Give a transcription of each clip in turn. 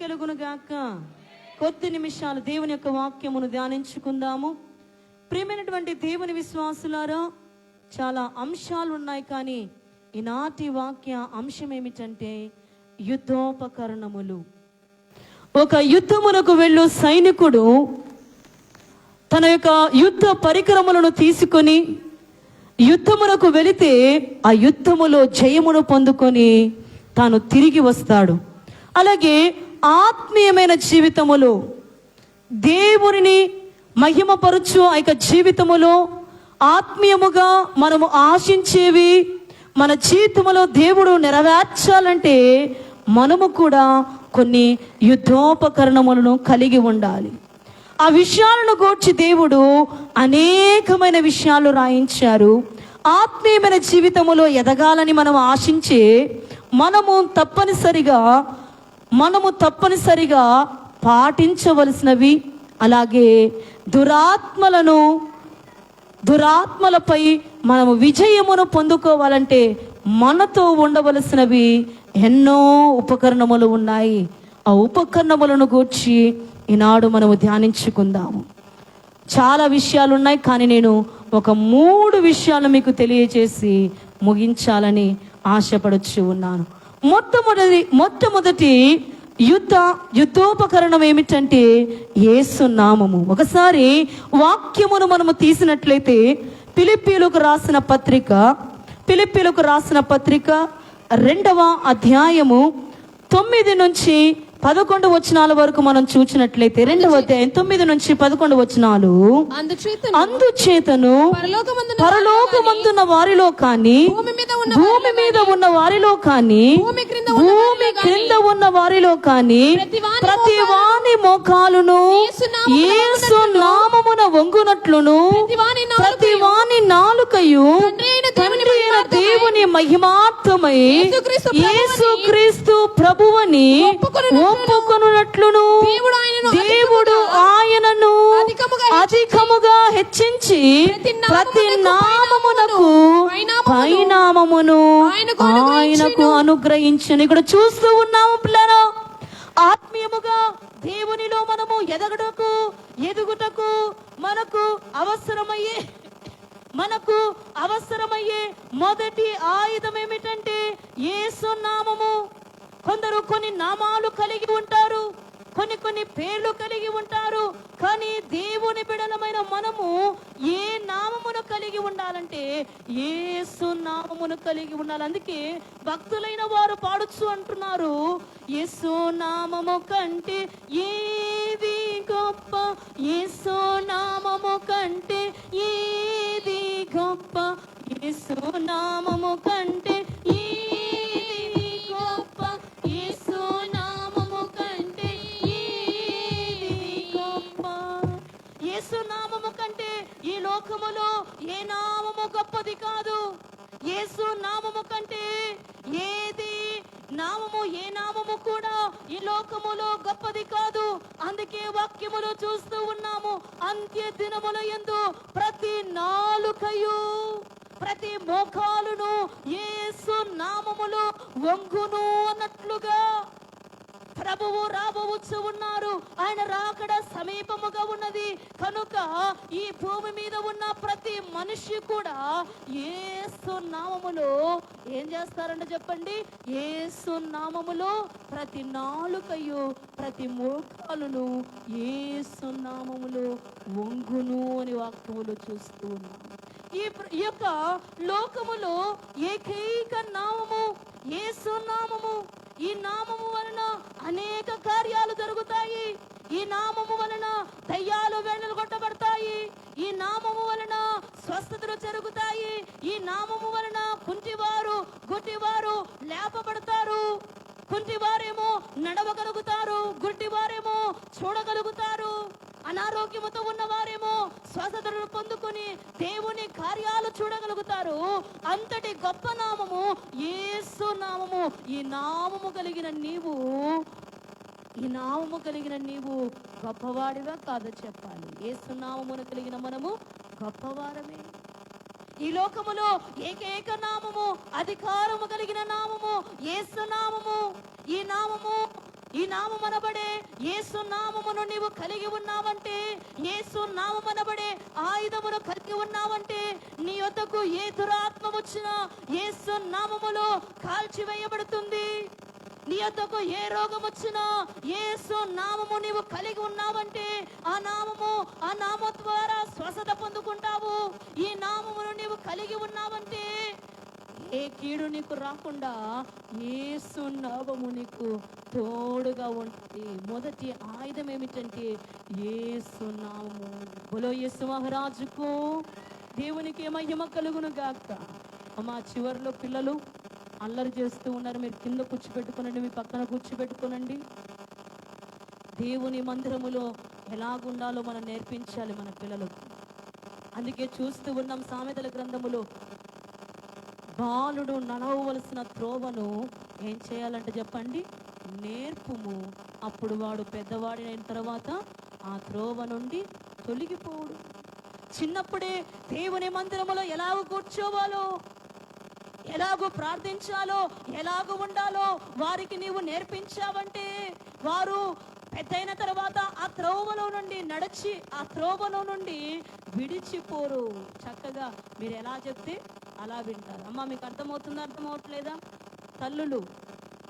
కలుగును గాక. కొద్ది నిమిషాలు దేవుని యొక్క వాక్యమును ధ్యానించుకుందాము. ప్రియమైనటువంటి దేవుని విశ్వాసులారా, చాలా అంశాలు ఉన్నాయి, కానీ ఈనాటి వాక్య అంశం ఏమిటంటే యుద్ధోపకరణములు. ఒక యుద్ధమునకు వెళ్ళు సైనికుడు తన యొక్క యుద్ధ పరికరములను తీసుకొని యుద్ధమునకు వెళితే ఆ యుద్ధములో జయమును పొందుకొని తాను తిరిగి వస్తాడు. అలాగే ఆత్మీయమైన జీవితములో దేవునిని మహిమపరచు ఆ యొక్క జీవితములో ఆత్మీయముగా మనము ఆశించేవి మన జీవితంలో దేవుడు నెరవేర్చాలంటే మనము కూడా కొన్ని యుద్ధోపకరణములను కలిగి ఉండాలి. ఆ విషయాలను గూర్చి దేవుడు అనేకమైన విషయాలు రాయించారు. ఆత్మీయమైన జీవితంలో ఎదగాలని మనం ఆశించే మనము తప్పనిసరిగా పాటించవలసినవి, అలాగే దురాత్మలపై మనము విజయమును పొందుకోవాలంటే మనతో ఉండవలసినవి ఎన్నో ఉపకరణములు ఉన్నాయి. ఆ ఉపకరణములను గూర్చి ఈనాడు మనము ధ్యానించుకుందాము. చాలా విషయాలు ఉన్నాయి, కానీ నేను ఒక 3 విషయాలు మీకు తెలియజేసి ముగించాలని ఆశపడుచు ఉన్నాను. మొట్టమొదటి యుద్ధోపకరణం ఏమిటంటే యేసు నామము. ఒకసారి వాక్యమును మనము తీసినట్లయితే ఫిలిప్పీయులకు రాసిన పత్రిక 2వ అధ్యాయము 9 నుంచి 11 వచనాల వరకు మనం చూసినట్లయితే 2వ అధ్యాయం 9 నుంచి 11 వచనాలు, అందుచేతను పరలోకమందున్న వారిలో కానీ భూమి మీద ఉన్న వారిలో కానీ భూమి క్రింద ఉన్న వారిలో కానీ ప్రతి వాని మోకాలును యేసు నామమున వంగునట్లును ప్రతి వాని నాలుకయు తండ్రి అయిన దేవుని మహిమార్థమై యేసుక్రీస్తు ప్రభువని ఒప్పుకొనున్నట్లును దేవుడు ఆయనను అధికముగా హెచ్చించి ప్రతి నామమునకు పైనామమును ఆయనకు అనుగ్రహించని. ఇక్కడ చూస్తూ ఉన్నాము పిల్లలు, ఆత్మీయముగా దేవునిలో మనము ఎదుగుటకు మనకు అవసరమయ్యే మొదటి ఆయుధం ఏమిటంటే యేసు నామము. కొందరు కొన్ని నామాలు కలిగి ఉంటారు, కొన్ని పేర్లు కలిగి ఉంటారు, కానీ దేవుని బిడలమైన మనము ఏ నామమును కలిగి ఉండాలంటే యేసు నామమును కలిగి ఉండాలి. అందుకే భక్తులైన వారు పాడుచు అంటున్నారు, యేసు నామము కంటే ఏది గొప్ప, యేసు నామము కంటే ఏది గొప్ప, యేసు నామము కంటే ఏది గొప్ప, యేసు నామము కంటే ఏది గొప్ప. యేసు నామము కంటే ఈ లోకములో ఏ నామము గొప్పది కాదు. యేసు నామము కంటే ఏ నామము కూడా ఈ లోకములో గొప్పది కాదు. అందుకే వాక్యములో చూస్తూ ఉన్నాము, అంత్య దినముల యందు ప్రతి నాలుకయు ప్రతి మోకాలును యేసు నామములో వంగును అన్నట్లుగా ప్రభువు రాబోవచ్చు ఉన్నారు. ఆయన రాకడ సమీపముగా ఉన్నది కనుక ఈ భూమి మీద ఉన్న ప్రతి మనిషి కూడా యేసు నామములో ఏం చేస్తారంటే చెప్పండి, యేసు నామములో ప్రతి నాలుకయు ప్రతి మోకాలును యేసు నామములో వంగును అని వాక్యములు చూస్తూ ఉన్నాము. ఈ యొక్క లోకములో ఏకైక నామము యేసు నామము. ఈ నామము వలన అనేక కార్యాలు జరుగుతాయి. ఈ నామము వలన దయ్యాలు వేణులు కొట్టబడతాయి. ఈ నామము వలన స్వస్థతలు జరుగుతాయి. ఈ నామము వలన గుడ్డివారు లేపబడతారు. కుంటివారేమో నడవగలుగుతారు, గుడ్డివారేమో చూడగలుగుతారు, అనారోగ్యముతో ఉన్నవారేమో స్వస్థతను పొందుకొని దేవుని కార్యాలు చూడగలుగుతారు. అంతటి గొప్ప నామము యేసు నామము. ఈ నామము కలిగిన నీవు గొప్పవాడివా కాదో చెప్పాలి. యేసు నామమును కలిగిన మనము గొప్పవారమే. ఈ లోకములో ఏకైక నామము, అధికారము కలిగిన నామము యేసు నామము. ఈ నామము ఈ నామమనబడే యేసు నామమును నీవు కలిగి ఉన్నావంటే, యేసు నామమనబడే ఆయుధమును కలిగి ఉన్నావంటే, నీ యొద్దకు ఏ దురాత్మ వచ్చినా యేసు నామములో కాల్చివేయబడుతుంది. నీ యొద్దకు ఏ రోగం వచ్చినా యేసు నామము నీవు కలిగి ఉన్నావంటే ఆ నామం ద్వారా స్వస్థత పొందుకుంటావు. ఈ నామమును నీవు కలిగి ఉన్నావంటే ఏ కీడు నీకు రాకుండా యేసు నామము నీకు తోడుగా ఉంటుంది. మొదటి ఆయుధం ఏమిటంటే యేసు నామము. బోలో యేసు మహారాజుకు. దేవునికి మహిమ కలుగును గాక. అమ్మా, చివరిలో పిల్లలు అల్లరి చేస్తూ ఉన్నారు. మీరు కింద కూర్చోబెట్టుకోనండి, మీ పక్కన కూర్చోబెట్టుకోనండి. దేవుని మందిరములో ఎలాగుండాలో మనం నేర్పించాలి మన పిల్లలకు. అందుకే చూస్తూ ఉన్నాం సామెతల గ్రంథములో, బాలుడు నడవవలసిన త్రోవను ఏం చేయాలంటే చెప్పండి, నేర్పుము, అప్పుడు వాడు పెద్దవాడినైన తర్వాత ఆ త్రోవ నుండి తొలగిపోడు. చిన్నప్పుడే దేవుని మందిరములో ఎలాగో కూర్చోవాలో, ఎలాగో ప్రార్థించాలో, ఎలాగో ఉండాలో వారికి నీవు నేర్పించావంటే వారు పెద్దయిన తర్వాత ఆ త్రోవలో నుండి నడిచి ఆ త్రోవలో నుండి విడిచిపోరు. చక్కగా మీరు ఎలా చెప్తే అలా వింటారు. అమ్మ, మీకు అర్థమవుతుందా? అర్థమవట్లేదా? తల్లులు,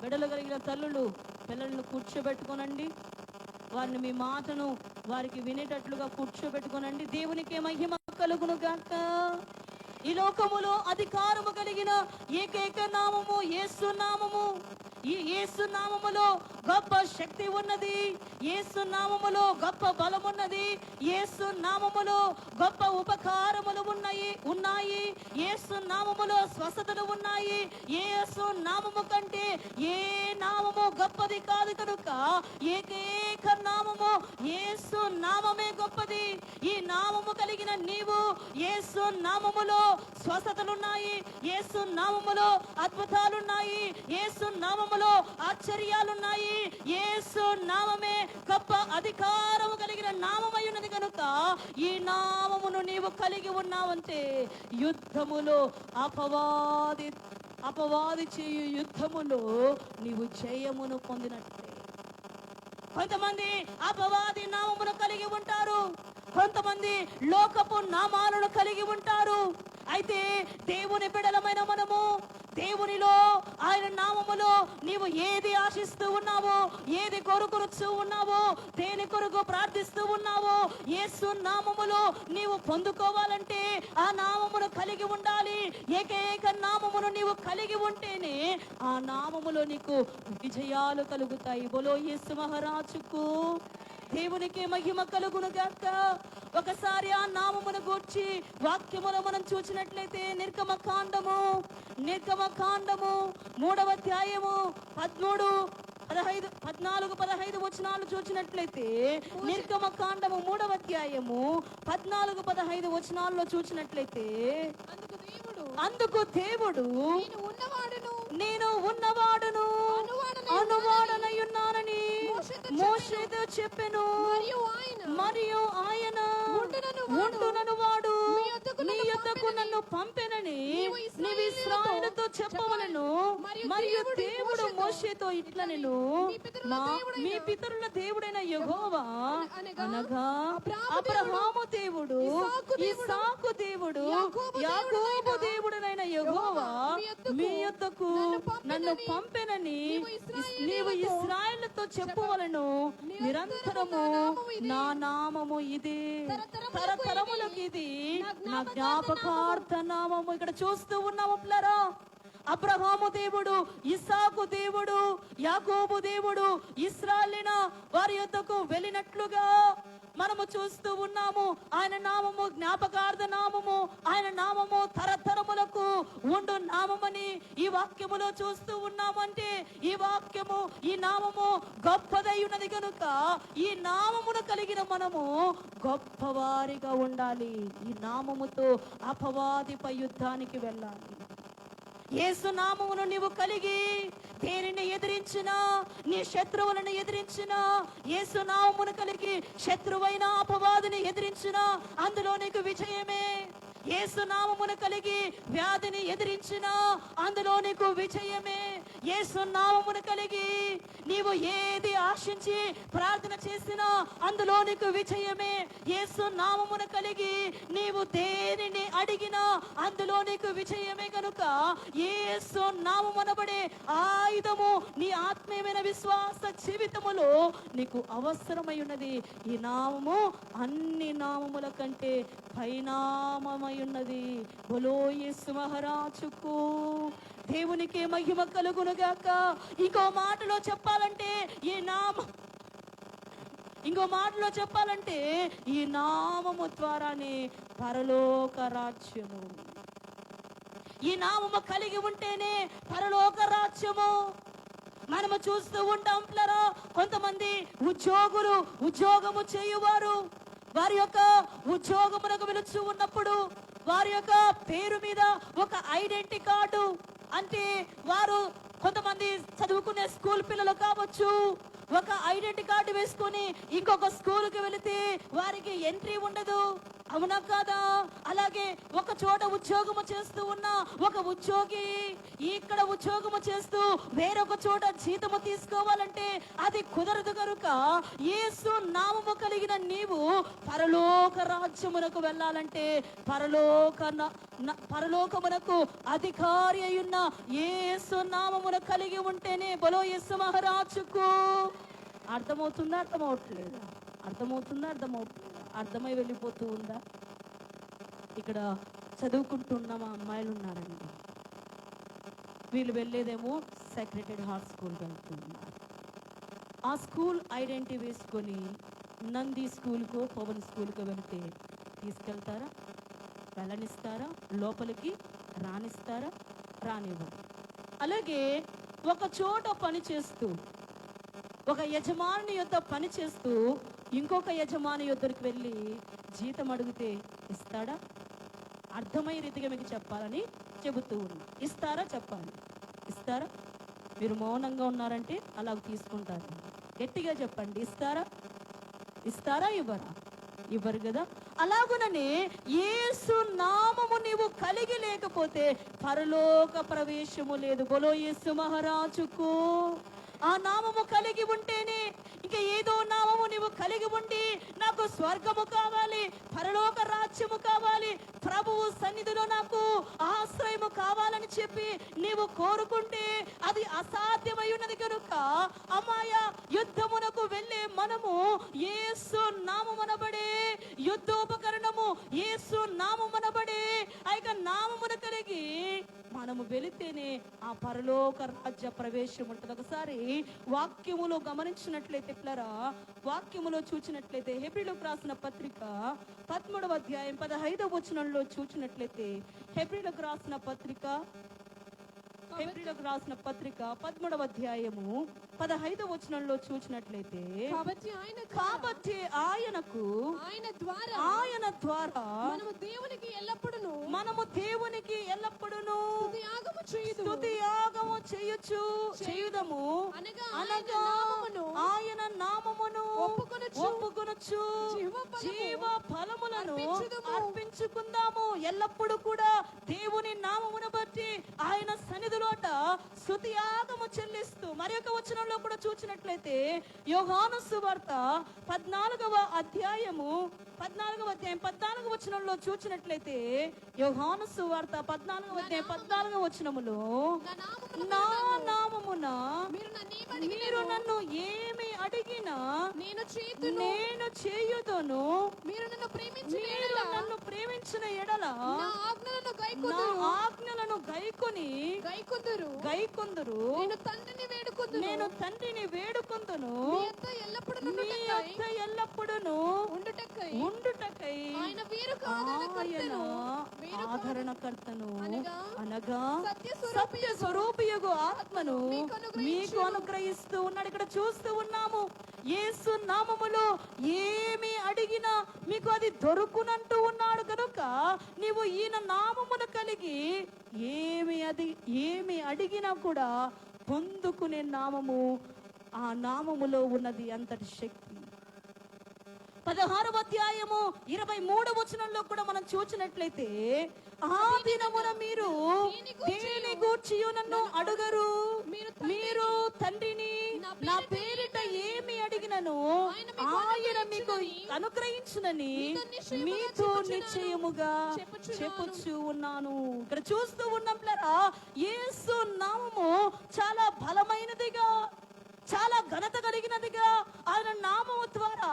బిడ్డలు కలిగిన తల్లులు పిల్లలను కూర్చోబెట్టుకోనండి. వారిని మీ మాటను వారికి వినేటట్లుగా కూర్చోబెట్టుకోనండి. దేవునికి మహిమ కలుగును గాక. ఈ లోకములో అధికారము కలిగిన ఏకైక నామము యేసు నామము. ఈ యేసు నామములో గొప్ప శక్తి ఉన్నది. యేసు నామములో గొప్ప బలం ఉన్నది. యేసు నామములో గొప్ప ఉపకారములు ఉన్నాయి. యేసు నామములో స్వస్థతలు ఉన్నాయి. యేసు నామము కంటే ఏ నామము గొప్పది కాదు కనుక ఏకైక నామము యేసు నామమే గొప్పది. ఈ నామము కలిగిన నీవు యేసు నామములో స్వస్థతలున్నాయి. యేసు నామములో అద్భుతాలున్నాయి. యేసు నామములో ఆశ్చర్యాలున్నాయి. యేసు నామమే గొప్ప అధికారము కలిగిన నామమై ఉన్నది కనుక ఈ నామమును నీవు కలిగి ఉన్నావంటే యుద్ధములో అపవాది చేయు యుద్ధములో నీవు జయమును పొందినట్లే. కొంతమంది అపవాది నామమును కలిగి ఉంటారు, కొంతమంది లోకపు నామాలను కలిగి ఉంటారు. అయితే దేవుని బిడ్డలమైన మనము దేవునిలో, ఆయన నామములో నీవు ఏది ఆశిస్తూ ఉన్నావో, ఏది కొరకు ఉన్నావో, దేని కొరకు ప్రార్థిస్తూ ఉన్నావో, యేసు నామములో నీవు పొందుకోవాలంటే ఆ నామమును కలిగి ఉండాలి. ఏకైక నామమును నీవు కలిగి ఉంటేనే ఆ నామములో నీకు విజయాలు కలుగుతాయి. బోలో యేసు మహారాజుకు. దేవునికి మహిమ కలుగును గాక. ఒకసారి ఆ నామమును గూర్చి వాక్యములో మనం చూసినట్లయితే నిర్గమకాండము 3వ అధ్యాయము 14-15 వచనాలు చూసినట్లయితే, నిర్గమకాండము 3వ అధ్యాయము 14-15 వచనాల్లో చూసినట్లయితే, అందుకు దేవుడు నేను ఉన్నవాడును అనువాడనయున్నానని మోషేతో చెప్పెను. మరియు ఆయన ఉండునను వాడు నీ యొద్దకు నన్ను పంపెనని నీవు ఇశ్రాయేలుతో చెప్పవలెను. మరియు దేవుడు మోషేతో ఇట్లనెను, మీ పితరుల దేవుడైన యెహోవా అనగా అబ్రహాము దేవుడు, ఇస్సాకు దేవుడు, యాకోబు దేవుడైన యెహోవా మీ యొద్దకు నన్ను పంపెనని నీవు ఇశ్రాయేలుతో చెప్పవలెను. నిరంతరము నా నామము ఇదే, తరతరములకు ఇది నా జ్ఞాపకార్థ నామము. ఇక్కడ చూస్తూ ఉన్నాము పిల్లరా, అబ్రహాము దేవుడు, ఇస్సాకు దేవుడు, యాకోబు దేవుడు ఇశ్రాయేలీన వారి యొద్దకు వెళ్ళినట్లుగా మనము చూస్తూ ఉన్నాము. ఆయన నామము జ్ఞాపకార్థ నామము, ఆయన నామము తరతరములకు ఉండు నామమని ఈ వాక్యములో చూస్తూ ఉన్నాము. అంటే ఈ వాక్యము, ఈ నామము గొప్పదై ఉన్నది కనుక ఈ నామమును కలిగిన మనము గొప్పవారిగా ఉండాలి. ఈ నామముతో అపవాదిపై యుద్ధానికి వెళ్ళాలి. యేసు నామమును నీవు కలిగి దేనిని ఎదిరించినా, నీ శత్రువులను ఎదిరించినా, యేసు నామమును కలిగి శత్రువైన అపవాదిని ఎదిరించినా అందులో నీకు విజయమే. యేసు నామమును కలిగి వ్యాధిని ఎదిరించినా అందులో నీకు విజయమే. యేసు నామమును కలిగి నీవు ఏది ఆశించి ప్రార్థన చేసినా అందులో నీకు విజయమే. యేసు నామమును కలిగి నీవు దేనిని అడిగినా అందులో నీకు విజయమే. కనుక యేసు నామమునబడే ఆయుధము నీ ఆత్మీయమైన విశ్వాస జీవితములో నీకు అవసరమై ఉన్నది. ఈ నామము అన్ని నామముల కంటే పైనామమై ఉన్నది. బోలో యేసు మహారాజుకు దేవునికి మహిమ కలుగునుగాక. ఇంకో మాటలో చెప్పాలంటే ఈ నామము ద్వారానే పరలోక రాజ్యము. ఈ నామము కలిగి ఉంటేనే పరలోక రాజ్యము. మనము చూస్తూ ఉంటాం పిల్లరా, కొంతమంది ఉద్యోగము చేయువారు వారి యొక్క ఉద్యోగమునకు వెళుతూ ఉన్నప్పుడు వారి యొక్క పేరు మీద ఒక ఐడెంటిటీ కార్డు, అంటే వారు కొంతమంది చదువుకునే స్కూల్ పిల్లలు కావచ్చు, ఒక ఐడెంటిటీ కార్డు వేసుకొని ఇంకొక స్కూల్కి వెళితే వారికి ఎంట్రీ ఉండదు. అవునా కాదా? అలాగే ఒక చోట ఉద్యోగము చేస్తూ ఉన్న ఒక ఉద్యోగి ఇక్కడ ఉద్యోగము చేస్తూ వేరొక చోట జీతము తీసుకోవాలంటే అది కుదరదు. కనుక యేసు నామము కలిగిన నీవు పరలోక రాజ్యమునకు వెళ్ళాలంటే పరలోకమునకు అధికారి అయ్యున్న యేసు నామమును కలిగి ఉంటేనే. బలో యేసు మహారాజుకు. అర్థమవుతుందా? అర్థమవుట్లేదా? అర్థమై వెళ్ళిపోతూ ఉందా? ఇక్కడ చదువుకుంటున్న మా అమ్మాయిలు ఉన్నారండి. వీళ్ళు వెళ్ళేదేమో సెక్రటరీ హార్ట్ స్కూల్కి వెళ్తున్నారు. ఆ స్కూల్ ఐడెంటిటీ వేసుకొని నంది స్కూల్కో పవన్ స్కూల్కో వెళితే తీసుకెళ్తారా? వెళ్ళనిస్తారా? లోపలికి రానిస్తారా? రానివ్వరు. అలాగే ఒక చోట పని చేస్తూ ఒక యజమాని యొద్ద పని చేస్తూ ఇంకొక యజమాని యొద్దకు వెళ్ళి జీతం అడిగితే ఇస్తాడా? అర్థమయ్యే రీతిగా మీకు చెప్పాలని చెబుతూ ఉన్నా. ఇస్తారా? చెప్పాలి. ఇస్తారా? మీరు మౌనంగా ఉన్నారంటే అలా తీసుకుంటారు. గట్టిగా చెప్పండి. ఇస్తారా? ఇవ్వరు కదా. అలాగుననే యేసు నామము నీవు కలిగి లేకపోతే పరలోక ప్రవేశము లేదు. బోలో యేసు మహారాజుకు. ఆ నామము కలిగి ఉంటేనే. ఇంకా ఏదో నామము నీవు కలిగి ఉండి నాకు స్వర్గము కావాలి, పరలోక రాజ్యము కావాలి, ప్రభువు సన్నిధిలో నాకు ఆశ్రయము కావాలని చెప్పి నీవు కోరుకుంటే అది అసాధ్యమై ఉన్నది. కనుక అమ్మాయ యుద్ధమునకు వెళ్ళే మనము యేసు నామమునబడే యుద్ధోపకరణము, యేసు నామమునబడే ఆ యొక్క నామమును కలిగి మనము వెళితేనే ఆ పరలోక రాజ్య ప్రవేశం ఉంటుంది. ఒకసారి వాక్యములో గమనించినట్లయితే పిల్లరా, వాక్యములో చూచినట్లయితే హెబ్రీయులకు రాసిన పత్రిక 13వ అధ్యాయం 15వ వచనంలో చూచినట్లయితే హెబ్రీయులకు రాసిన పత్రిక 13వ అధ్యాయము 15వ వచనంలో చూచినట్లయితే కాబట్టి ఆయనకు ఆయన ద్వారా మనము దేవునికి ఎల్లప్పుడూ స్తుతియాగము చేయుదము అనగా ఆయన నామమును ఒప్పుకొనుచు జీవ ఫలములను అర్పించుకుందాము. ఎల్లప్పుడూ కూడా దేవుని నామమును బట్టి ఆయన సన్నిధిలోట స్తుతియాగము చెల్లిస్తూ. మరి ఒక వచనంలో కూడా చూచినట్లయితే యోహాను సువార్త 14వ అధ్యాయం 14వ వచనంలో చూచినట్లయితే యోహాను సువార్త 14వ అధ్యాయం 14వ వచనములో నా నామమున మీరు నన్ను ఏమి అడిగినా నేను చేయుదును. మీరు నన్ను ప్రేమించిన ఎడల నా ఆజ్ఞలను గైకొందురు. నేను తండ్రిని వేడుకొందును మీ యొద్ద ఎల్లప్పుడూ ఉండుటకై ఆయన ఆదరణకర్తను అనగా సత్య స్వరూపియగు ఆత్మను మీకు అనుగ్రహిస్తూ ఉన్నాడు. ఇక్కడ చూస్తూ ఉన్నాము, యేసు నామములో ఏమి అడిగినా మీకు అది దొరుకునంటూ ఉన్నాడు. కనుక నీవు ఈయన నామమును కలిగి ఏమి అడిగినా కూడా పొందుకునే నామము, ఆ నామములో ఉన్నది అంతటి శక్తి. 16వ అధ్యాయము 23వ వచనంలో కూడా మనం చూసినట్లయితే, ఆ దినమున మీరు దేని గూర్చియు నన్ను అడుగరు, మీరు తండ్రిని నా పేరిట ఏమి అడిగినను ఆయన మీకు అనుగ్రహించునని మీతో నిశ్చయముగా చెప్పుచూ ఉన్నాను. ఇక్కడ చూస్తూ ఉన్నట్లరా, యేసు నామము చాలా బలమైనదిగా, చాలా ఘనత కలిగినదిగా, ఆయన నామము ద్వారా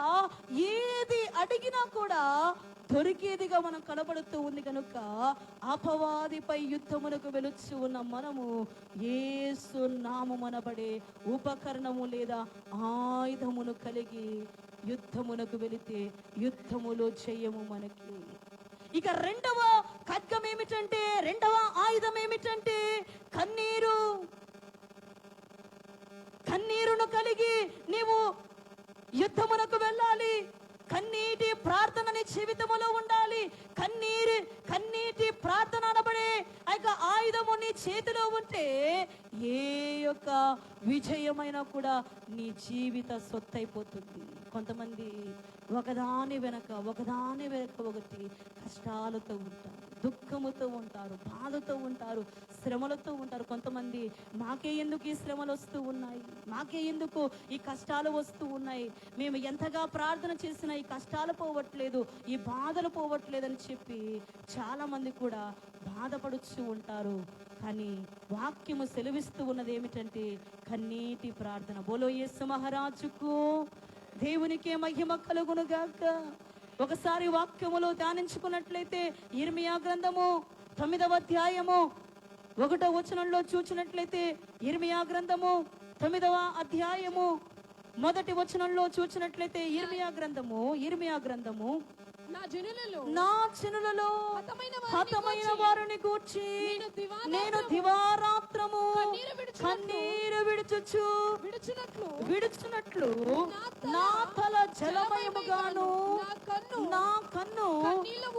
ఏది అడిగినా కూడా దొరికేదిగా మనం కనబడుతూ ఉంది. కనుక అపవాదిపై యుద్ధమునకు వెలుచు ఉన్న మనము యేసు నామమనబడే ఉపకరణము లేదా ఆయుధమును కలిగి యుద్ధమునకు వెళితే యుద్ధములో జయము మనకి. ఇక రెండవ ఖడ్గం ఏమిటంటే, రెండవ ఆయుధం ఏమిటంటే కన్నీరు. కన్నీరును కలిగి నీవు యుద్ధమునకు వెళ్ళాలి. కన్నీటి ప్రార్థన నీ జీవితములో ఉండాలి. కన్నీటి ప్రార్థన అనబడే ఆ యొక్క ఆయుధము నీ చేతిలో ఉంటే ఏ యొక్క విజయమైనా కూడా నీ జీవిత సొత్తైపోతుంది. కొంతమంది ఒకదాని వెనక ఒకటి కష్టాలతో ఉంటారు, దుఃఖముతో ఉంటారు, బాధతో ఉంటారు, శ్రమలతో ఉంటారు. కొంతమంది మాకే ఎందుకు ఈ శ్రమలు వస్తూ ఉన్నాయి, మాకే ఎందుకు ఈ కష్టాలు వస్తూ ఉన్నాయి, మేము ఎంతగా ప్రార్థన చేసినా ఈ కష్టాలు పోవట్లేదు, ఈ బాధలు పోవట్లేదని చెప్పి చాలా మంది కూడా బాధపడుతూ ఉంటారు. కానీ వాక్యము సెలవిస్తూ ఉన్నది ఏమిటంటే కన్నీటి ప్రార్థన. బోలో యేసు మహారాజుకు దేవునికే మహిమ కలుగును గాక. ఒకసారి వాక్యములో ధ్యానించుకున్నట్లయితే ఇర్మియా గ్రంథము 9వ అధ్యాయము 1వ వచనంలో చూచినట్లయితే, ఇర్మియా గ్రంథము 9వ అధ్యాయము 1వ వచనంలో చూచినట్లయితే, ఇర్మియా గ్రంథము నా జనులలో హతమైన వారిని గూర్చి నేను దివారాత్రము కన్నీరు విడుచునట్లు నా తల జలమయముగాను నా కన్ను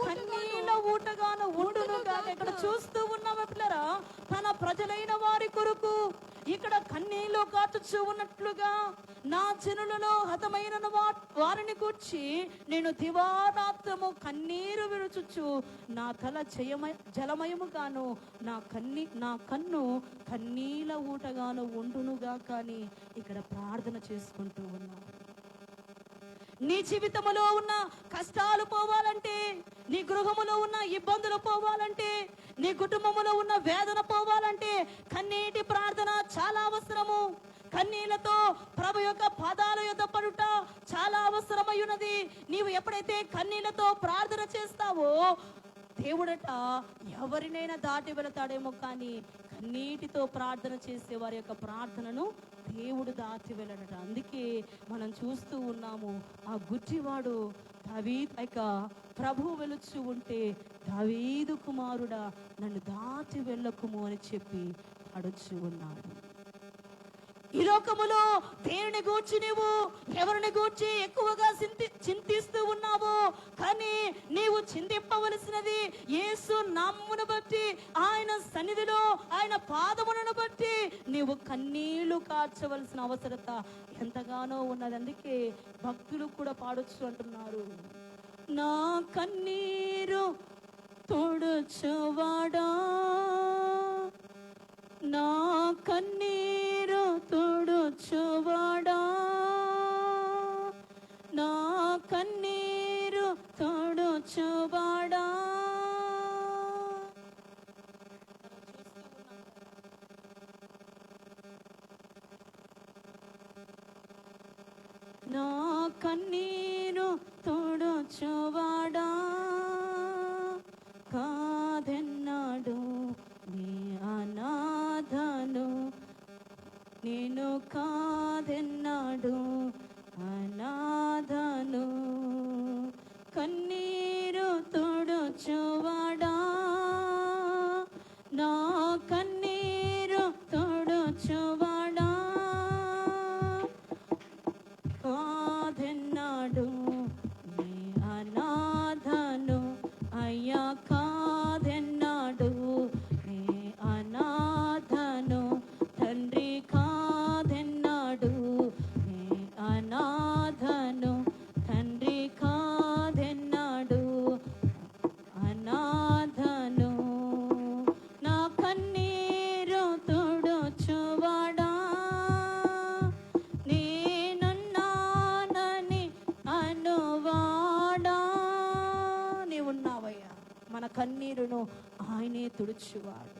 కన్నీళ్ళ ఊటగాను ఉండును గాక. ఇక్కడ చూస్తూ ఉన్నాము పిల్లరా, తన ప్రజలైన వారి కొరకు ఇక్కడ కన్నీళ్ళు కాచుచూ ఉన్నట్లుగా నా జనులలో హతమైన వారిని కూర్చి నేను దివారాత్రము కన్నీరు విడుచుచు నా తల జలమయముగాను నా కన్ను కన్నీల ఊటగాను ఉండునుగా. కానీ ఇక్కడ ప్రార్థన చేసుకుంటూ ఉన్నాను. నీ జీవితంలో ఉన్న కష్టాలు పోవాలంటే, నీ గృహములో ఉన్న ఇబ్బందులు పోవాలంటే, నీ కుటుంబములో ఉన్న వేదన పోవాలంటే కన్నీటి ప్రార్థన చాలా అవసరము. కన్నీళ్లతో ప్రభు యొక్క పాదాల యొద్ద పడుట చాలా అవసరమయ్యున్నది. నీవు ఎప్పుడైతే కన్నీళ్లతో ప్రార్థన చేస్తావో దేవుడట ఎవరినైనా దాటి వెళతాడేమో, కానీ కన్నీటితో ప్రార్థన చేసే వారి యొక్క ప్రార్థనను దేవుడు దాటి వెళ్ళడట. అందుకే మనం చూస్తూ ఉన్నాము, ఆ గుడ్డివాడు ప్రభు వెలుచు ఉంటే దావీదు కుమారుడా నన్ను దాటి వెళ్ళకుము అని చెప్పి అడుచు ఉన్నాడు. ఈ లోకములో దేనిని గూర్చి నీవు ఎవరిని గూర్చి ఎక్కువగా చింతిస్తూ ఉన్నావు, కానీ నీవు చింతింపవలసినది యేసు నామమును బట్టి, ఆయన సన్నిధిలో ఆయన పాదములను బట్టి నీవు కన్నీళ్లు కార్చవలసిన అవసరత ఎంతగానో ఉన్నది. అందుకే భక్తులు కూడా పాడొచ్చు అంటున్నారు, నా కన్నీరు తోడుచువాడా, నా కన్నీరు తోడుచువాడా, నా కన్నీరు తోడుచువాడా. నా కన్నీరు తోడుచువాడా, కాదెన్నాడు నీ అనాథను, నేను కాదెన్నాడు అనాథను, కన్నీరు తోడుచువాడా, నా కన్నీరు తోడుచువాడా, కాదెన్నాడు నీ అనాథను, అయ్యా కాదెన్నాడు నీ అనాథను, తండ్రి కాదెన్నాడు కన్నీరును ఆయనే తుడుచువాడు.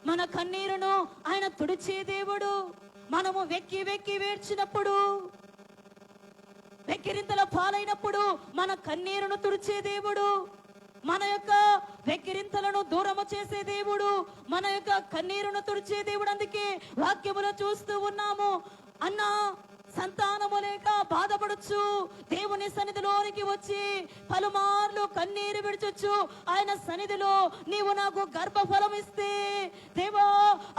మన కన్నీరును ఆయన తుడిచే దేవుడు. మనము వెక్కి వెక్కి వేడ్చినప్పుడు, వెక్కిరింతల పాలైనప్పుడు మన కన్నీరును తుడిచే దేవుడు, మన యొక్క వెక్కిరింతలను దూరము చేసే దేవుడు, మన యొక్క కన్నీరును తుడిచే దేవుడు. అందుకే వాక్యములో చూస్తూ ఉన్నాము, అన్నా సంతానము లేక బాధపడచ్చు, దేవుని సన్నిధిలోనికి వచ్చి పలుమార్లు కన్నీరు విడిచొచ్చు. ఆయన సన్నిధిలో నీవు నాకు గర్భఫలం ఇస్తే, దేవా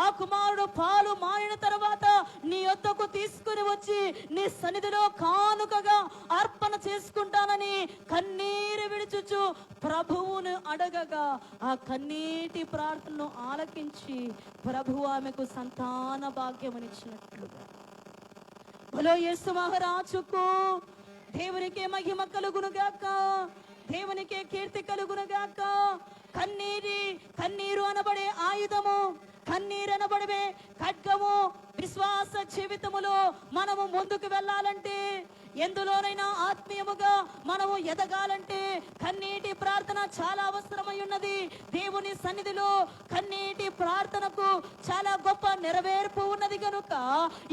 ఆ కుమారుడు పాలు మారిన తర్వాత నీ యొద్దకు తీసుకుని వచ్చి నీ సన్నిధిలో కానుకగా అర్పణ చేసుకుంటానని కన్నీరు విడిచొచ్చు ప్రభువును అడగగా, ఆ కన్నీటి ప్రార్థనను ఆలకించి ప్రభువు ఆమెకు సంతాన భాగ్యమునిచ్చినట్లుగా. బలో యేసు మహారాజుకు దేవునికే మహిమ కలుగునుగాక, దేవునికే కీర్తి కలుగునుగాక. కన్నీరు అనబడే ఆయుధము, కన్నీరు అనబడే ఖడ్గము. విశ్వాస జీవితములో మనము ముందుకు వెళ్ళాలంటే, ఎందులోనైనా ఆత్మీయముగా మనము ఎదగాలంటే కన్నీటి ప్రార్థన చాలా అవసరమై ఉన్నది. దేవుని సన్నిధిలో కన్నీటి ప్రార్థనకు చాలా గొప్ప నెరవేర్పు ఉన్నది కనుక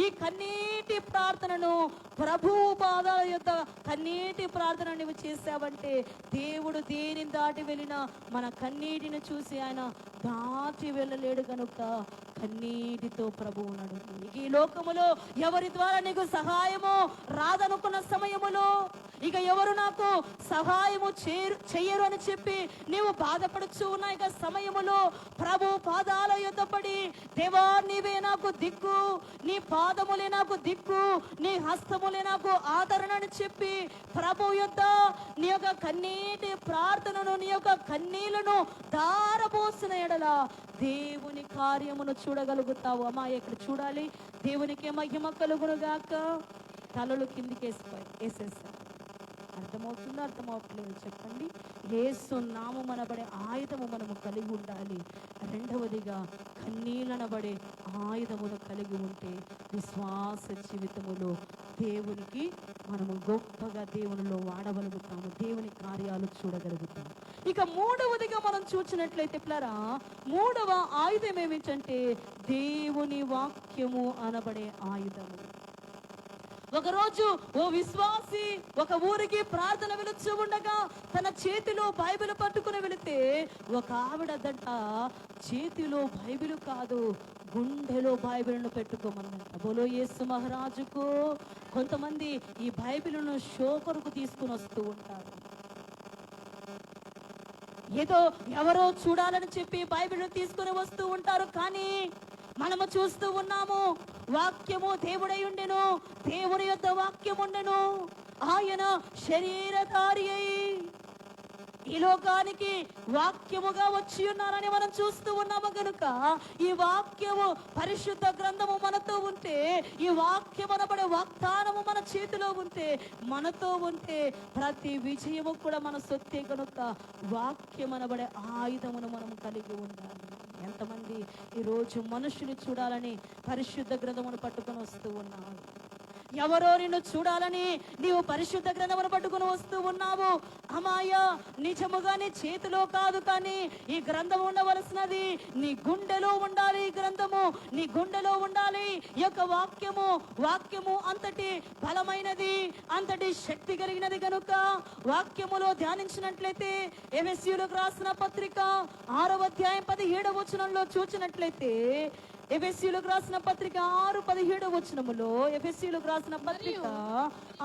ఈ కన్నీటి ప్రార్థనను ప్రభువు పాదాల యొక్క కన్నీటి ప్రార్థన నువ్వు చేసావంటే దేవుడు దేనిని దాటి వెళ్ళినా మన కన్నీటిని చూసి ఆయన దాటి వెళ్ళలేడు కనుక కన్నీటితో ప్రభువు నడు. ఈ లోకములో ఎవరి ద్వారా నీకు సహాయము రాదనుకున్న సమయములో, ఇక ఎవరు నాకు సహాయము చెయ్యరు అని చెప్పి నీవు బాధపడుచు ఉన్న ఇక సమయములో ప్రభు పాదాల యొద్ద పడి, దేవా నీవే నాకు దిక్కు, నీ పాదములే నాకు దిక్కు, నీ హస్తములే నాకు ఆదరణ అని చెప్పి ప్రభు యొద్ద నీ యొక్క కన్నీటి ప్రార్థనను, నీ యొక్క కన్నీళ్లను ధారపోసిన ఎడల దేవుని కార్యమును చూడగలుగుతావు. అమ్మా ఇక్కడ చూడాలి, దేవునికి మహిమ కలుగునుగాక. తలలు కిందికి వేసేస్తారు. అర్థమవుతుందో అర్థమవుతలేదు చెప్పండి. యేసు నామము అనబడే ఆయుధము మనము కలిగి ఉండాలి. రెండవదిగా కన్నీళ్ళనబడే ఆయుధమును కలిగి ఉంటే విశ్వాస జీవితములో దేవునికి మనము గొప్పగా దేవునిలో వాడగలుగుతాము, దేవుని కార్యాలు చూడగలుగుతాము. ఇక మూడవదిగా మనం చూసినట్లయితే పిల్లరా, మూడవ ఆయుధం ఏమిటంటే దేవుని వాక్యము అనబడే ఆయుధము. ఒకరోజు ఓ విశ్వాసి ఒక ఊరికి ప్రార్థన వెళుచు ఉండగా తన చేతిలో బైబిల్ పట్టుకుని వెళితే ఒక ఆవిడ దంట చేతిలో బైబిల్ కాదు, గుండెలో బైబిల్ను పెట్టుకోమన్నట. బోలో యేసు మహారాజుకు. కొంతమంది ఈ బైబిల్ను షో కొరకు తీసుకుని వస్తూ ఉంటారు. ఏదో ఎవరో చూడాలని చెప్పి బైబిల్ను తీసుకుని వస్తూ ఉంటారు. కానీ మనము చూస్తూ ఉన్నాము, వాక్యము దేవుడై ఉండెను, దేవుని యొక్క వాక్యం ఉండెను. ఆయన శరీరధారి అయి ఈ లోకానికి వాక్యముగా వచ్చి ఉన్నారని మనం చూస్తూ ఉన్నాము కనుక ఈ వాక్యము పరిశుద్ధ గ్రంథము మనతో ఉంటే, ఈ వాక్యం అనబడే వాగ్దానము మన చేతిలో ఉంటే, మనతో ఉంటే ప్రతి విజయము కూడా మన సొత్తే కనుక వాక్యం అనబడే ఆయుధమును మనం కలిగి ఉండాలి. ఎంతమంది ఈరోజు మనుషులు చూడాలని పరిశుద్ధ గ్రంథమును పట్టుకొని వస్తూ ఉన్నారు. ఎవరో నిన్ను చూడాలని నీవు పరిశుద్ధ గ్రంథమును పట్టుకుని వస్తూ ఉన్నావు. అమాయ నిజముగా నీ చేతిలో కాదు, కానీ ఈ గ్రంథం ఉండవలసినది నీ గుండెలో ఉండాలి. ఈ గ్రంథము నీ గుండెలో ఉండాలి. ఈ యొక్క వాక్యము అంతటి బలమైనది, అంతటి శక్తి కలిగినది కనుక వాక్యములో ధ్యానించినట్లయితే ఎఫెసీయులకు రాసిన పత్రిక 6వ అధ్యాయం 17వ వచనంలో చూచినట్లయితే, ఎఫెసీయులకు రాసిన పత్రిక 6:17 వచనములో, ఎఫెసీయులకు రాసిన పత్రిక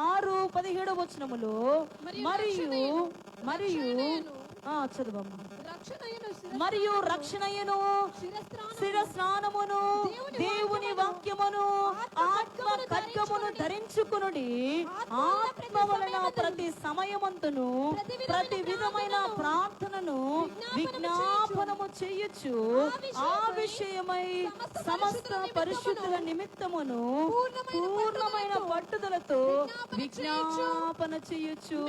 6:17 వచనములో చదువమ్మా. మరియు రక్షణయను శిరస్నానమును దేవుని వాక్యమును ఆత్మ ఖడ్గమును ధరించుకునుడి. ఆత్మ వలన ప్రతి సమయమంతును ప్రతి విధమైన ప్రార్థనను విజ్ఞాపనము చేయొచ్చు. ఆ విషయమై సమస్త పరిశుద్ధుల నిమిత్తమును పూర్ణమైన పట్టుదలతో విజ్ఞాపన చేయొచ్చు.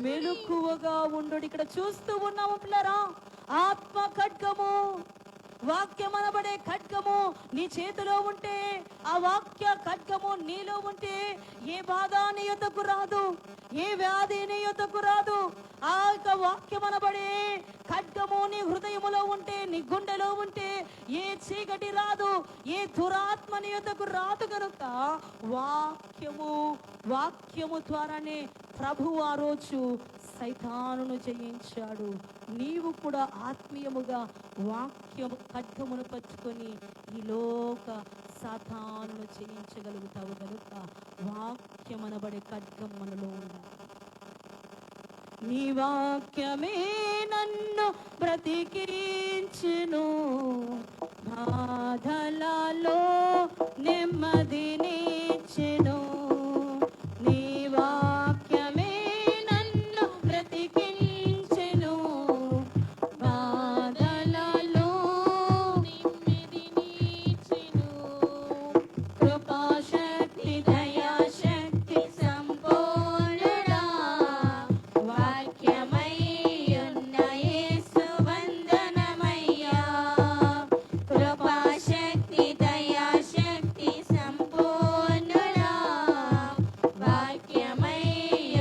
మెలకువగా ఉండు. ఇక్కడ చూస్తూ ఉన్నాము పిల్లరా, ఆత్మ ఖడ్గము వాక్యం అనబడే ఖడ్గము నీ చేతిలో ఉంటే, ఆ వాక్య ఖడ్గము నీలో ఉంటే ఏ బాధ నీ యొద్దకు రాదు, ఏ వ్యాధి నీ యొద్దకు రాదు. ఆ యొక్క వాక్యం అనబడే ఖడ్గము నీ హృదయములో ఉంటే, నీ గుండెలో ఉంటే ఏ చీకటి రాదు, ఏ దురాత్మ నీ యొద్దకు రాదు. కనుక వాక్యము ద్వారానే ప్రభువు ఆ రోజు సైతానును జయించాడు. నీవు కూడా ఆత్మీయముగా వాక్యము ఖడ్గమును పట్టుకొని ఈ లోక సాతానును జయించగలుగుతావు. కనుక వాక్యం అనబడే ఖడ్గం మనలో ఉండాలి. నీ వాక్యమే నన్ను బ్రతికించును, బాధలలో నెమ్మదినిచ్చెను. నీ వాక్యమే నన్ను బ్రతికించెను, బాధలలో నెమ్మదినిచ్చెను. కృపాశక్తి దయాశక్తి సంపూర్ణుడా, వాక్యమై ఉన్న యేసు వందనమయ్యా. కృపాశక్తి దయాశక్తి సంపూర్ణుడా, వాక్యమై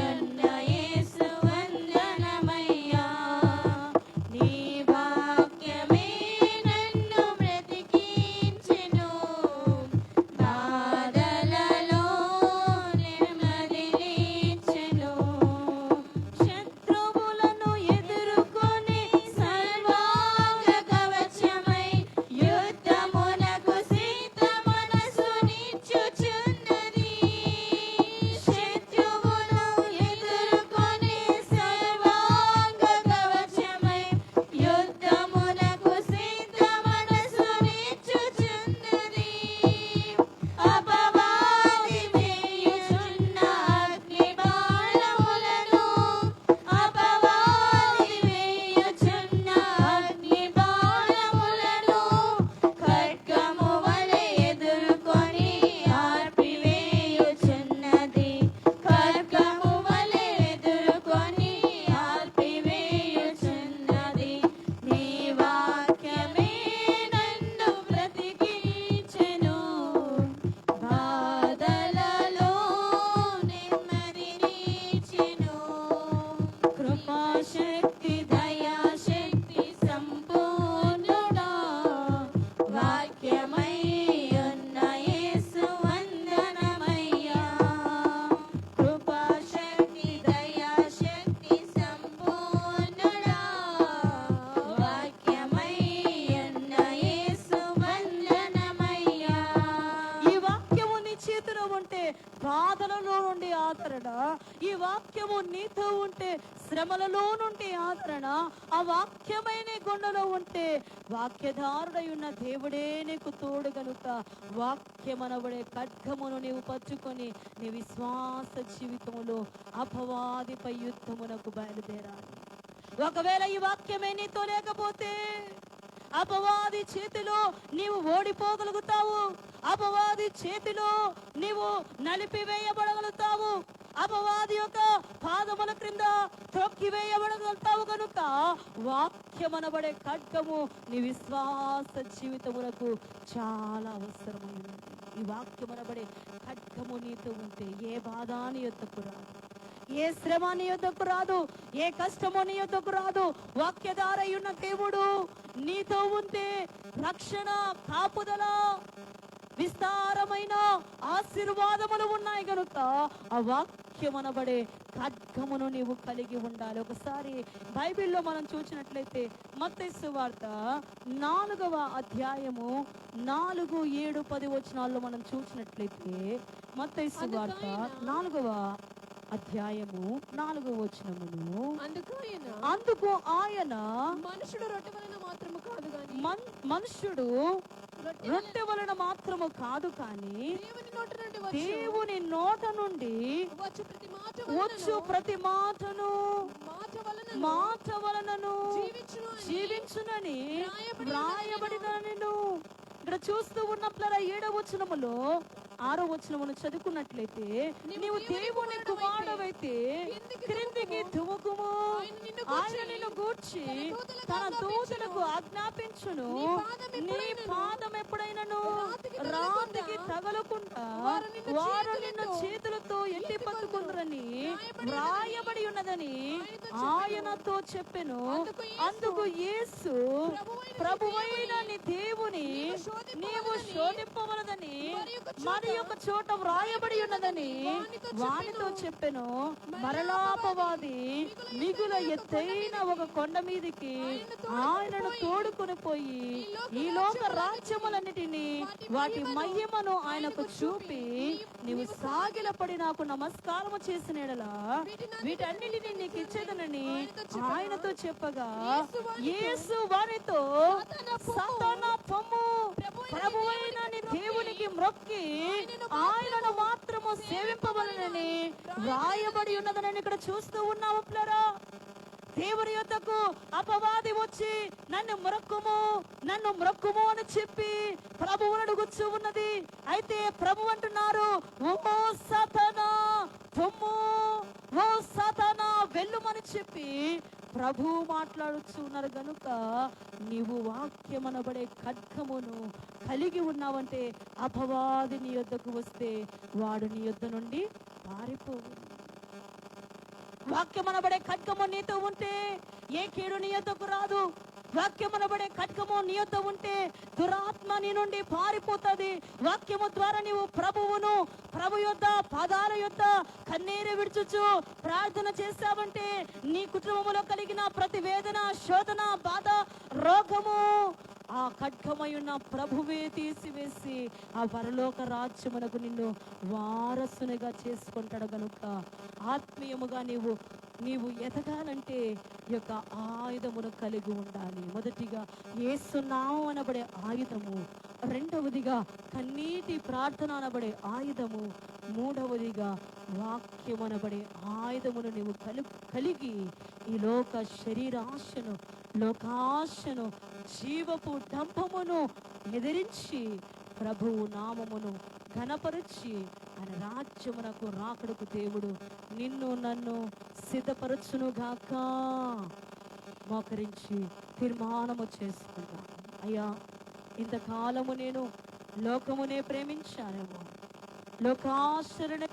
ఉన్న యేసు వందనమయ్యా. నీ వాక్యమే నన్ను బ్రతికించెను, బాధలలో నెమ్మదినిచ్చెను. శత్రువులను ఎదుర్కొని సర్వాంగ కవచమై యుద్ధమునకు సిద్ధ మనసునిచ్చుచున్నది. శత్రువును ఎదుర్కొని సర్వాంగ కవచమై యుద్ధమునకు సిద్ధ మనసునిచ్చుచున్నది. అపవాది వేయుచున్న అగ్ని బాణములను, అపవాది వేయుచున్న అగ్ని బాణములను ఖడ్గము వలె ఎదుర్కొని ఆర్పివేయుచున్నది. ఖడ్గము వలె ఎదుర్కొని ఆర్పివేయుచున్నది. నీ వాక్యమే నన్ను బ్రతికించెను, బాధలలో నెమ్మదినిచ్చెను. కృపాశక్తి దయాశక్తి సంపూర్ణుడా, వాక్యమై ఉన్న యేసు వందనమయ్యా. కృపాశక్తి దయాశక్తి సంపూర్ణుడా, వాక్యమై ఉన్న యేసు వందనమయ్యా. ఈ వాక్యము నీ చేతిలో ఉంటే బాధలలో నుండి ఆదరణ, ఈ వాక్యము నీతో ఉంటే శ్రమలలో నుండి ఆదరణ, ఆ వాక్యమై నీ గుండెలో ఉంటే వాక్యధారుడై ఉన్న దేవుడే నీకు తోడు. గనుక వాక్యమనబడే ఖడ్గమును నీవు పట్టుకొని నీ విశ్వాస జీవితములో అపవాదిపై యుద్ధమునకు బయలుదేరాలి. ఒకవేళ ఈ వాక్యమే నీతో లేకపోతే అపవాది చేతిలో నీవు ఓడిపోగలుగుతావు, అపవాది చేతిలో నీవు నలిపివేయబడగలుగుతావు, అపవాది యొక్క పాదముల క్రింద త్రొక్కివేయబడగలుగుతావు. కనుక వాక్యమనబడే ఖడ్గము నీ విశ్వాస జీవితములకు చాలా అవసరమైనది. ఈ వాక్యమనబడే ఖడ్గము నీతో ఉంటే ఏ బాధ నీ యొద్దకు రాదు, ఏ శ్రమ నీ యొద్దకు రాదు, ఏ కష్టము నీ యొద్దకు రాదు. వాక్యధారై ఉన్న దేవుడు నీతో ఉంటే రక్షణ, కాపుదల, విస్తారమైన ఆశీర్వాదములు ఉన్నాయి. కనుక ఆ వాక్యమనబడే ఖడ్గమును నీవు కలిగి ఉండాలి. ఒకసారి బైబిల్లో మనం చూసినట్లయితే మత్తయి సువార్త 4వ అధ్యాయము 4, 7, 10 వచనాల్లో మనం చూసినట్లయితే మత్తయి సువార్త 4వ అధ్యాయము 4వ వచనమును, అందుకు ఆయన మనుషుడు రొట్టె వలన మాత్రము కాదు గాని మనుష్యుడు రొట్టె వలన మాత్రము కాదు కానీ దేవుని నోట నుండి వచ్చు ప్రతి మాటను మాట వలనను జీవించునని వ్రాయబడినను. ఇక్కడ చూస్తూ ఉన్నట్లరా 7వ వచనములో 6వ వచనమును చదువుకున్నట్లయితే, నీవు దేవుని కుమారుడవైతే క్రిందికి దుముకుము, ఆయన నిన్ను గూర్చి తన దూతలకు ఆజ్ఞాపించును, నీ పాదం ఎప్పుడైనను రాతికి తగలకుండా వారు నిన్ను చేతులతో ఎత్తి పట్టుకుందరని వ్రాయబడి ఉన్నదని ఆయనతో చెప్పెను. అందుకు యేసు, ప్రభువైన నీ దేవుని నీవు శోధింపవలదని మరి ఒక చోట వ్రాయబడి ఉన్నదని వానితో చెప్పెను. మరలాపవాది మిగుల ఎత్తైన ఒక కొండ మీదికి ఆయనను తోడుకొని పోయి ఈ లోక రాజ్యములన్నిటినీ వాటి మహిమను ఆయనకు చూపి, నీవు సాగిలపడి నాకు నమస్కారము చేసిన యెడల వీటన్నిటిని నీకు ఇచ్చేదనని ఆయనతో చెప్పగా, యేసు వారితో, సాతానా పొమ్ము, ప్రభువైన నీ దేవునికి మ్రొక్కి ఆయనను మాత్రము సేవింపవలెనని వ్రాయబడి ఉన్నదని ఇక్కడ చూస్తూ ఉన్నాము ప్రియులారా. దేవుని యొద్దకు అపవాది వచ్చి నన్ను మ్రొక్కుము అని చెప్పి ప్రభువును అడుగుచూ ఉన్నది. అయితే ప్రభు అంటున్నారు, ఓ సాతానా పొమ్ము, ఓ సాతానా వెళ్ళుమని చెప్పి ప్రభు మాట్లాడుచూ ఉన్నారు. గనుక నీవు వాక్యమనబడే ఖడ్గమును కలిగి ఉన్నావంటే అపవాది నీ యొద్దకు వస్తే వాడు నీ యొద్ద నుండి పారిపోవు. వాక్యమనబడే ఖడ్గము నీతో ఉంటే ఏ కీడు నీ యొద్దకు రాదు. వాక్యమనబడే ఖడ్గము నీ యొద్ద ఉంటే దురాత్మ నీ నుండి పారిపోతుంది. వాక్యము ద్వారా నీవు ప్రభు యొద్ద పాదాల యొద్ద కన్నీరు విడుచుచు ప్రార్థన చేశావంటే నీ కుటుంబంలో కలిగిన ప్రతి వేదన, శోధన, బాధ, రోగము ఆ ఖడ్గమయున్న ప్రభువే తీసివేసి ఆ పరలోక రాజ్యమునకు నిన్ను వారసునిగా చేసుకుంటాడు. గనుక ఆత్మీయముగా నీవు ఎదగాలంటే ఈ యొక్క ఆయుధమును కలిగి ఉండాలి. మొదటిగా యేసు నామము అనబడే ఆయుధము, రెండవదిగా కన్నీటి ప్రార్థన అనబడే ఆయుధము, మూడవదిగా వాక్యం అనబడే ఆయుధమును నీవు కలిగి ఈ లోక శరీరాశను, లోకాశను, జీవపు డంపమును ఎదిరించి ప్రభువు నామమును ఘనపరిచి ఆయన రాజ్యమునకు రాకడకు దేవుడు నిన్ను నన్ను సిద్ధపరచునుగాక. మోకరించి తీర్మానము చేసుకుంటాను. అయ్యా, ఇంతకాలము నేను లోకమునే ప్రేమించానేమో, లోకాశరణే